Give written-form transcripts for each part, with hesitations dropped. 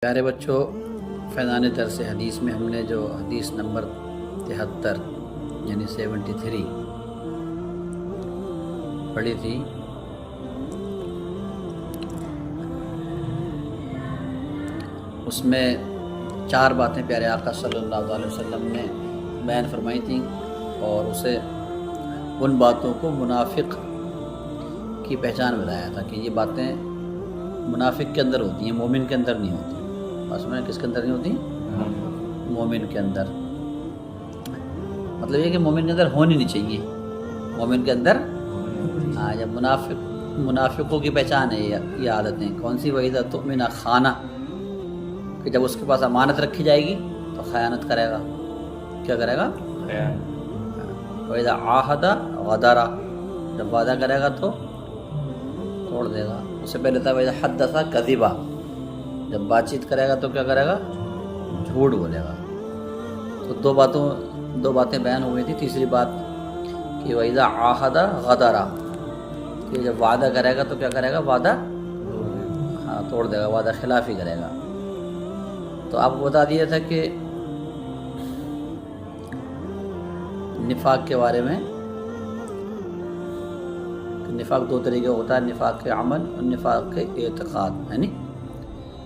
پیارے بچوں، فیضان درس حدیث میں ہم نے جو حدیث نمبر 73 یعنی 73 پڑھی تھی، اس میں 4 باتیں پیارے آقا صلی اللہ علیہ وسلم نے بیان فرمائی تھیں اور اسے ان باتوں کو منافق کی پہچان بتایا تھا کہ یہ باتیں منافق کے اندر ہوتی ہیں، مومن کے اندر نہیں ہوتی۔ بس میں کس کے اندر نہیں ہوتی؟ مومن کے اندر۔ مطلب یہ کہ مومن کے اندر ہونی نہیں چاہیے، مومن کے اندر جب منافقوں کی پہچان ہے یہ عادتیں کون سی؟ وَإِذَا تُؤْمِنَ خَانَ، کہ جب اس کے پاس امانت رکھی جائے گی تو خیانت کرے گا۔ کیا کرے گا؟ وَإِذَا عَاهَدَ غَدَرَ، جب وعدہ کرے گا تو توڑ دے گا۔ اس سے پہلے تھا وَإِذَا حَدَّثَ كَذِبَ، جب بات چیت کرے گا تو کیا کرے گا؟ جھوٹ بولے گا۔ تو دو باتیں بیان ہو گئی تھی۔ تیسری بات کہ وَإِذَا عَاهَدَ غَدَرَ، کہ جب وعدہ کرے گا تو کیا کرے گا؟ وعدہ توڑ دے گا، وعدہ خلافی کرے گا۔ تو آپ کو بتا دیا تھا کہ نفاق کے بارے میں، نفاق 2 طریقے ہوتا ہے، نفاق کے عمل اور نفاق کے اعتقاد، یعنی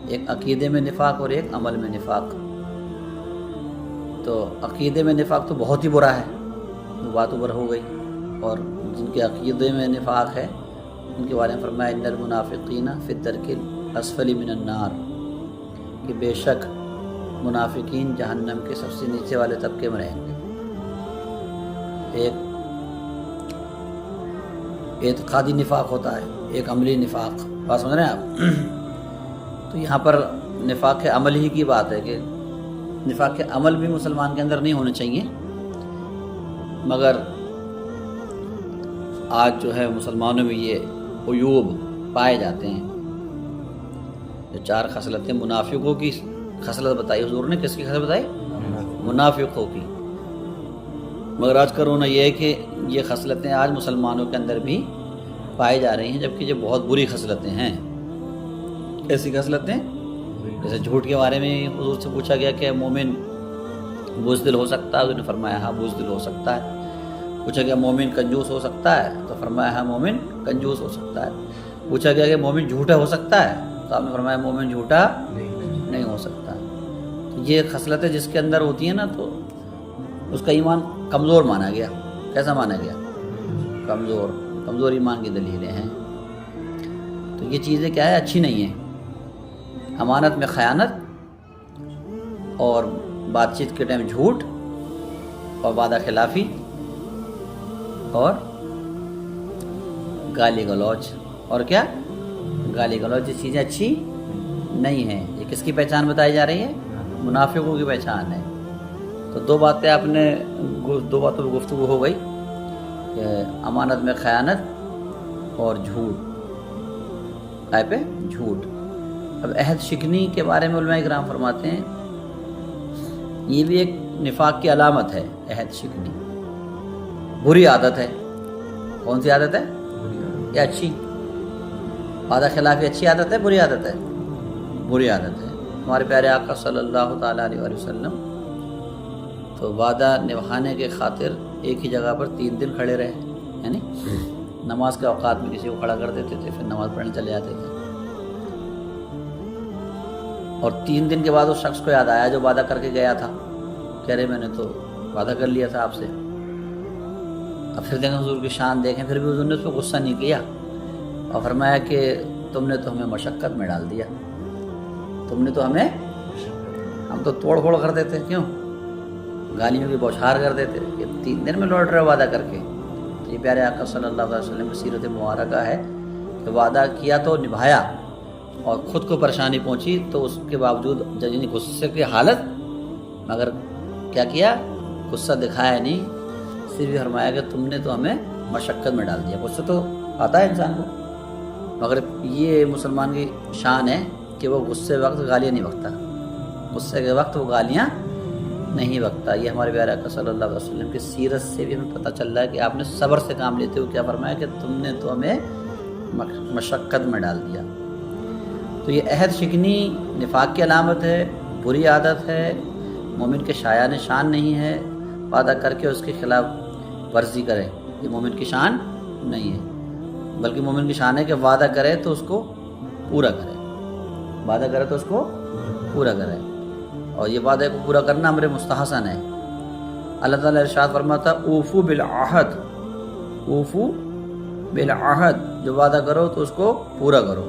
ایک عقیدے میں نفاق اور ایک عمل میں نفاق۔ تو عقیدے میں نفاق تو بہت ہی برا ہے، وہ بات اوپر ہو گئی، اور جن کے عقیدے میں نفاق ہے ان کے بارے میں فرمایا ان المنافقین فی الدرک الاسفل من النار، کہ بے شک منافقین جہنم کے سب سے نیچے والے طبقے میں رہیں گے۔ ایک اعتقادی نفاق ہوتا ہے، ایک عملی نفاق، بات سمجھ رہے ہیں آپ؟ تو یہاں پر نفاق کے عمل ہی کی بات ہے کہ نفاق کے عمل بھی مسلمان کے اندر نہیں ہونے چاہیے، مگر آج جو ہے مسلمانوں میں یہ عیوب پائے جاتے ہیں۔ جو 4 خصلتیں منافقوں کی خصلت بتائی حضور نے، کس کی خصلت بتائی؟ منافقوں کی۔ مگر آج کا رونا یہ ہے کہ یہ خصلتیں آج مسلمانوں کے اندر بھی پائی جا رہی ہیں، جبکہ یہ بہت بری خصلتیں ہیں۔ ایسی خصلتیں جیسے جھوٹ کے بارے میں حضور سے پوچھا گیا کہ مومن بزدل ہو سکتا ہے؟ حضور نے فرمایا ہاں بزدل ہو سکتا ہے۔ پوچھا گیا مومن کنجوس ہو سکتا ہے؟ تو فرمایا ہاں مومن کنجوس ہو سکتا ہے۔ پوچھا گیا کہ مومن جھوٹا ہو سکتا ہے؟ تو آپ نے فرمایا مومن جھوٹا نہیں ہو سکتا۔ تو یہ خصلتیں جس کے اندر ہوتی ہیں نا، تو اس کا ایمان کمزور مانا گیا۔ کیسا مانا گیا؟ کمزور ایمان کی دلیلیں ہیں۔ تو یہ چیزیں کیا ہے؟ اچھی نہیں ہیں۔ امانت میں خیانت، اور بات چیت کے ٹائم جھوٹ، اور وعدہ خلافی، اور گالی گلوچ، اور کیا؟ گالی گلوچ۔ یہ چیزیں اچھی نہیں ہیں۔ یہ کس کی پہچان بتائی جا رہی ہے؟ منافقوں کی پہچان ہے۔ تو 2 باتیں آپ نے 2 باتوں پہ گفتگو ہو گئی کہ امانت میں خیانت اور جھوٹ، قائے پہ جھوٹ۔ اب عہد شکنی کے بارے میں علماء کرام فرماتے ہیں یہ بھی ایک نفاق کی علامت ہے۔ عہد شکنی بری عادت ہے۔ کون سی عادت ہے؟ یہ اچھی؟ وعدہ خلافی اچھی عادت ہے بری عادت ہے؟ بری عادت ہے۔ ہمارے پیارے آقا صلی اللہ تعالیٰ علیہ وسلم تو وعدہ نبھانے کے خاطر ایک ہی جگہ پر 3 دن کھڑے رہے، یعنی نماز کے اوقات میں کسی کو کھڑا کر دیتے تھے، پھر نماز پڑھنے چلے جاتے تھے، اور 3 دن کے بعد اس شخص کو یاد آیا جو وعدہ کر کے گیا تھا، کہہ رہے میں نے تو وعدہ کر لیا تھا آپ سے۔ اب پھر دیکھیں حضور کی شان دیکھیں، پھر بھی حضور نے اس پہ غصہ نہیں کیا، اور فرمایا کہ تم نے تو ہمیں مشقت میں ڈال دیا، تم نے تو ہم تو توڑ پھوڑ کر دیتے، کیوں؟ گالیوں کی بوچھار کر دیتے، یہ 3 دن میں لوٹ رہے وعدہ کر کے۔ یہ پیارے آقا صلی اللہ علیہ وسلم کی سیرت مبارکہ ہے کہ وعدہ کیا تو نبھایا، اور خود کو پریشانی پہنچی تو اس کے باوجود یعنی غصے کی حالت، مگر کیا کیا؟ غصہ دکھایا نہیں، صرف یہ فرمایا کہ تم نے تو ہمیں مشقت میں ڈال دیا۔ غصہ تو آتا ہے انسان کو، مگر یہ مسلمان کی شان ہے کہ وہ غصے وقت گالیاں نہیں بکتا، غصے کے وقت وہ گالیاں نہیں بکتا۔ یہ ہمارے پیارے آقا صلی اللہ علیہ وسلم کی سیرت سے بھی ہمیں پتہ چل رہا ہے کہ آپ نے صبر سے کام لیتے ہوئے کیا فرمایا کہ تم نے تو ہمیں مشقت میں ڈال دیا۔ تو یہ عہد شکنی نفاق کی علامت ہے، بری عادت ہے، مومن کے شایان شان نہیں ہے۔ وعدہ کر کے اس کے خلاف ورزی کرے، یہ مومن کی شان نہیں ہے، بلکہ مومن کی شان ہے کہ وعدہ کرے تو اس کو پورا کرے، وعدہ کرے تو اس کو پورا کرے، اور یہ وعدے کو پورا کرنا امر مستحسن ہے۔ اللہ تعالیٰ ارشاد فرماتا اوفو بالعہد، اوفو بالعہد، جو وعدہ کرو تو اس کو پورا کرو۔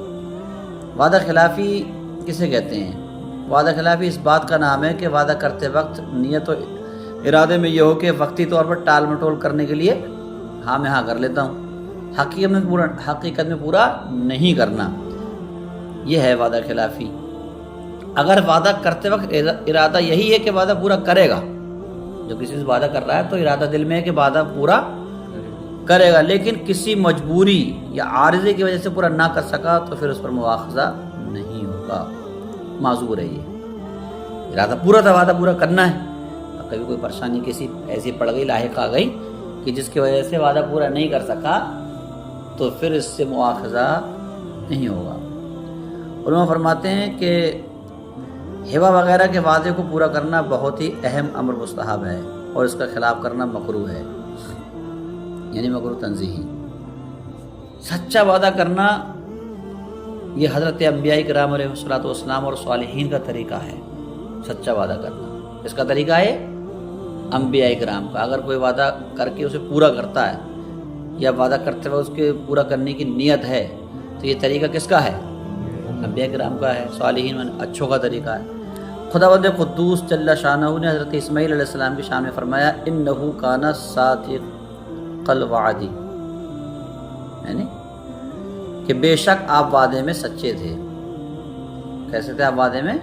وعدہ خلافی کسے کہتے ہیں؟ وعدہ خلافی اس بات کا نام ہے کہ وعدہ کرتے وقت نیت و ارادے میں یہ ہو کہ وقتی طور پر ٹال مٹول کرنے کے لیے ہاں میں ہاں کر لیتا ہوں، حقیقت میں پورا نہیں کرنا، یہ ہے وعدہ خلافی۔ اگر وعدہ کرتے وقت ارادہ یہی ہے کہ وعدہ پورا کرے گا، جو کسی سے وعدہ کر رہا ہے تو ارادہ دل میں ہے کہ وعدہ پورا کرے گا، لیکن کسی مجبوری یا عارضے کی وجہ سے پورا نہ کر سکا تو پھر اس پر مواخذہ نہیں ہوگا، معذور ہے۔ یہ ارادہ پورا تھا، وعدہ پورا کرنا ہے، کبھی کوئی پریشانی کسی ایسی پڑ گئی، لاحق آ گئی کہ جس کی وجہ سے وعدہ پورا نہیں کر سکا تو پھر اس سے مواخذہ نہیں ہوگا۔ علماء فرماتے ہیں کہ ہبہ وغیرہ کے وعدے کو پورا کرنا بہت ہی اہم امر مستحب ہے، اور اس کا خلاف کرنا مکروہ ہے، یعنی مکروہ تنزیہی۔ سچا وعدہ کرنا یہ حضرت انبیاء کرام علیہ الصلوۃ والسلام اور صالحین کا طریقہ ہے۔ سچا وعدہ کرنا اس کا طریقہ ہے انبیاء کرام کا۔ اگر کوئی وعدہ کر کے اسے پورا کرتا ہے یا وعدہ کرتے ہوئے اس کے پورا کرنے کی نیت ہے تو یہ طریقہ کس کا ہے؟ انبیاء کرام کا ہے، صالحین میں اچھوں کا طریقہ ہے۔ خداوند قدوس جل شانہ نے حضرت اسماعیل علیہ السلام کی شان میں فرمایا انہ کان صادق الوعد، یعنی کہ بے شک آپ وعدے میں سچے تھے۔ کیسے تھے آپ وعدے میں؟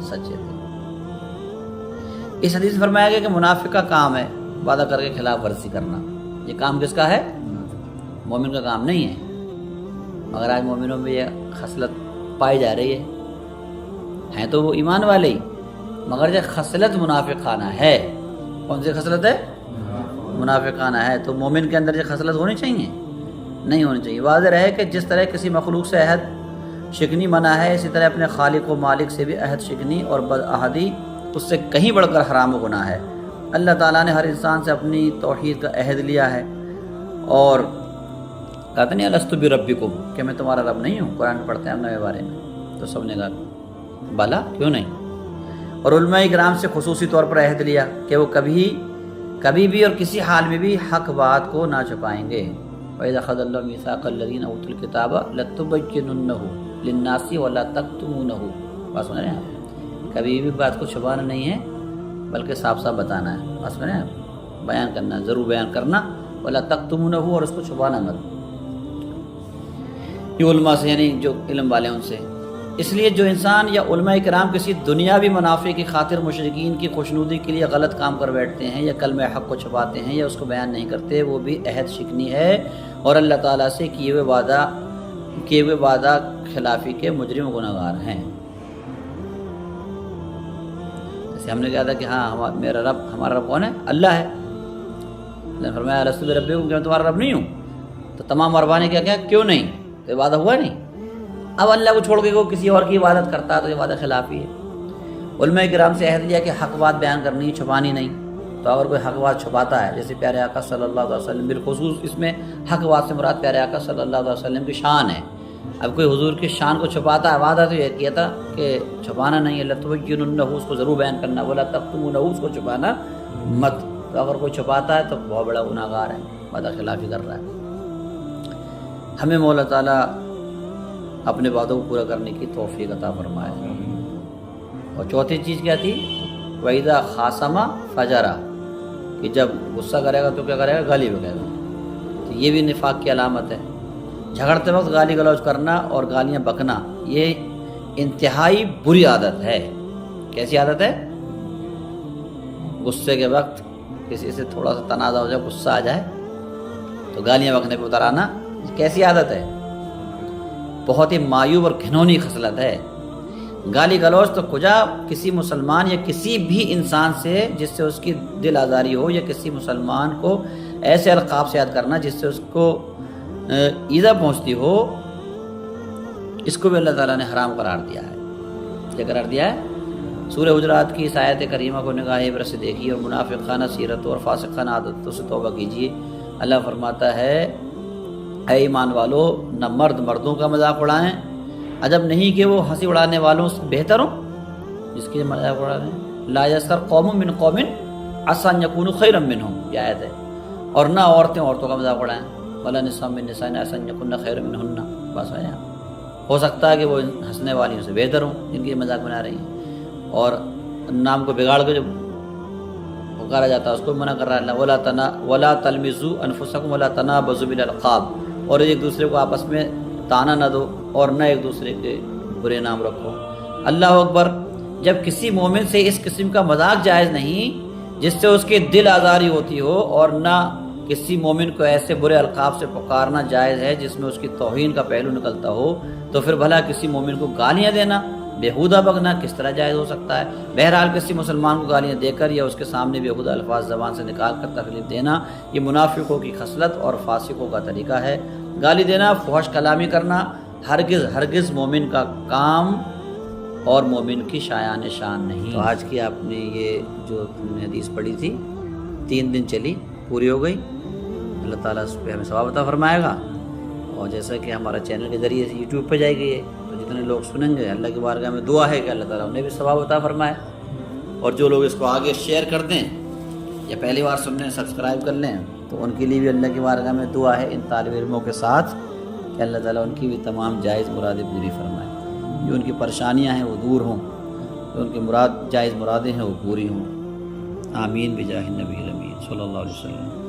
سچے تھے۔ اس حدیث میں فرمایا گیا کہ منافق کا کام ہے وعدہ کر کے خلاف ورزی کرنا۔ یہ کام کس کا ہے؟ مومن کا کام نہیں ہے، مگر آج مومنوں میں یہ خصلت پائی جا رہی ہے، ہیں تو وہ ایمان والے ہی، مگر یہ خصلت منافقانہ ہے۔ کون سی خصلت ہے؟ منافقانہ ہے۔ تو مومن کے اندر یہ خصلت ہونی چاہیے؟ نہیں ہونی چاہیے۔ واضح ہے کہ جس طرح کسی مخلوق سے عہد شکنی منع ہے، اسی طرح اپنے خالق و مالک سے بھی عہد شکنی اور بدعہدی اس سے کہیں بڑھ کر حرام و گناہ ہے۔ اللہ تعالیٰ نے ہر انسان سے اپنی توحید کا عہد لیا ہے، اور کہتے نہیں الستو بربکم کہ میں تمہارا رب نہیں ہوں، قرآن پڑھتے ہیں ہم نئے بارے میں، تو سب نے کہا بلا کیوں نہیں۔ اور علماء کرام سے خصوصی طور پر عہد لیا کہ وہ کبھی بھی اور کسی حال میں بھی حق بات کو نہ چھپائیں گے۔ وَإِذَا أَخَذَ اللَّهُ مِيثَاقَ الَّذِينَ أُوتُوا الْكِتَابَ لَتُبَيِّنُنَّهُ لِلنَّاسِ وَلَا تَكْتُمُونَهُ، بات سن رہے ہیں؟ کبھی بھی بات کو چھپانا نہیں ہے بلکہ صاف صاف بتانا ہے، بات سن رہے ہیں؟ بیان کرنا، ضرور بیان کرنا، وَلَا تَكْتُمُونَهُ، اور اس کو چھپانا مت۔ یہ علماء سے، یعنی جو علم والے ان سے۔ اس لیے جو انسان یا علماء کرام کسی دنیاوی منافع کی خاطر مشرکین کی خوشنودی کے لیے غلط کام کر بیٹھتے ہیں یا کلمہ حق کو چھپاتے ہیں یا اس کو بیان نہیں کرتے، وہ بھی عہد شکنی ہے اور اللہ تعالیٰ سے کیے ہوئے وعدہ خلافی کے مجرم گناہگار ہیں۔ جیسے ہم نے کہا تھا کہ ہاں ہمارا رب کون ہے؟ اللہ ہے۔ اللہ نے فرمایا الستو بربکم کہ میں تمہارا رب نہیں ہوں، تو تمام عربا نے کیا کیوں نہیں؟ تو یہ وعدہ ہوا نہیں۔ اب اللہ کو چھوڑ کے وہ کسی اور کی عبادت کرتا ہے تو یہ وعدہ خلافی ہے۔ علماء کرام سے عہد لیا کہ حق بات بیان کرنی، چھپانی نہیں۔ تو اگر کوئی حق بات چھپاتا ہے، جیسے پیارے آقا صلی اللہ علیہ وسلم، بالخصوص اس میں حق بات سے مراد پیارے آقا صلی اللہ علیہ وسلم کی شان ہے۔ اب کوئی حضور کی شان کو چھپاتا ہے، وعدہ تو یہ کیا تھا کہ چھپانا نہیں ہے، لَتُبَيِّنُنَّهُ، اس کو ضرور بیان کرنا، وَلَا تَكْتُمُونَهُ، اس کو چھپانا مت۔ تو اگر کوئی چھپاتا ہے تو بہت بڑا گناہ گار ہے، وعدہ خلافی کر رہا ہے۔ ہمیں مولا تعالیٰ اپنے وعدوں کو پورا کرنے کی توفیق عطا فرمائے۔ اور چوتھی چیز کیا تھی؟ وَإِذَا خَاصَمَ فَجَرَ، کہ جب غصہ کرے گا تو کیا کرے گا؟ گالی بکے گا۔ تو یہ بھی نفاق کی علامت ہے۔ جھگڑتے وقت گالی گلوچ کرنا اور گالیاں بکنا یہ انتہائی بری عادت ہے۔ کیسی عادت ہے؟ غصے کے وقت کسی سے تھوڑا سا تنازع ہو جائے، غصہ آ جائے تو گالیاں بکنے پہ اتر آنا، کیسی عادت ہے؟ بہت ہی معیوب اور گھنونی خصلت ہے۔ گالی گلوچ تو کجا کسی مسلمان یا کسی بھی انسان سے جس سے اس کی دل آزاری ہو، یا کسی مسلمان کو ایسے القاب سے یاد کرنا جس سے اس کو ایذا پہنچتی ہو، اس کو بھی اللہ تعالیٰ نے حرام قرار دیا ہے. کیا قرار دیا ہے؟ سورہ حجرات کی اس آیت کریمہ کو نگاہ عبرت سے دیکھیے اور منافقانہ سیرت اور فاسقانہ عادتوں سے توبہ کیجیے. اللہ فرماتا ہے اے ایمان والو نہ مرد مردوں کا مذاق اڑائیں، عجب نہیں کہ وہ ہنسی اڑانے والوں سے بہتر ہوں جس کے مذاق اڑا رہے ہیں. لا یسخر قوم من قوم عسى ان يكونوا خيرا منهم، یہ آیت ہے. اور نہ عورتیں عورتوں کا مذاق اڑائیں، ولا نساء من نساء عسى ان يكن خيرا منهن. بس آیا، ہو سکتا ہے کہ وہ ہنسنے والیوں سے بہتر ہوں جن کی مذاق بنا رہی ہیں. اور نام کو بگاڑ کے جو پکارا جاتا ہے اس کو منع کر رہا ہے اللہ. ولا تلمزوا انفسکم ولا تنابزوا بالالقاب، اور ایک دوسرے کو آپس میں تانا نہ دو اور نہ ایک دوسرے کے برے نام رکھو. اللہ اکبر. جب کسی مومن سے اس قسم کا مذاق جائز نہیں جس سے اس کے دل آزاری ہوتی ہو، اور نہ کسی مومن کو ایسے برے القاب سے پکارنا جائز ہے جس میں اس کی توہین کا پہلو نکلتا ہو، تو پھر بھلا کسی مومن کو گالیاں دینا، بےہودہ بگنا کس طرح جائز ہو سکتا ہے؟ بہرحال کسی مسلمان کو گالیاں دے کر یا اس کے سامنے بےہودہ الفاظ زبان سے نکال کر تکلیف دینا یہ منافقوں کی خصلت اور فاسقوں کا طریقہ ہے. گالی دینا، فحش کلامی کرنا ہرگز مومن کا کام اور مومن کی شایان شان نہیں. تو آج کی آپ نے یہ جو تم نے حدیث پڑھی تھی 3 دن چلی، پوری ہو گئی. اللہ تعالیٰ اس پہ ہمیں ثواب عطا فرمائے گا. اور جیسا کہ ہمارا چینل کے ذریعے سے یوٹیوب پہ جائے گی ہے تو جتنے لوگ سنیں گے اللہ کی بارگاہ میں دعا ہے کہ اللہ تعالیٰ انہیں بھی ثواب عطا فرمائے. اور جو لوگ اس کو آگے شیئر کر دیں یا پہلی بار سن لیں سبسکرائب کر لیں تو ان کے لیے بھی اللہ کی بارگاہ میں دعا ہے ان طالب علموں کے ساتھ کہ اللہ تعالیٰ ان کی بھی تمام جائز مرادیں پوری فرمائے. جو ان کی پریشانیاں ہیں وہ دور ہوں، جو ان کی جائز مرادیں ہیں وہ پوری ہوں. آمین بجاہ النبی الامین صلی اللہ علیہ وسلم.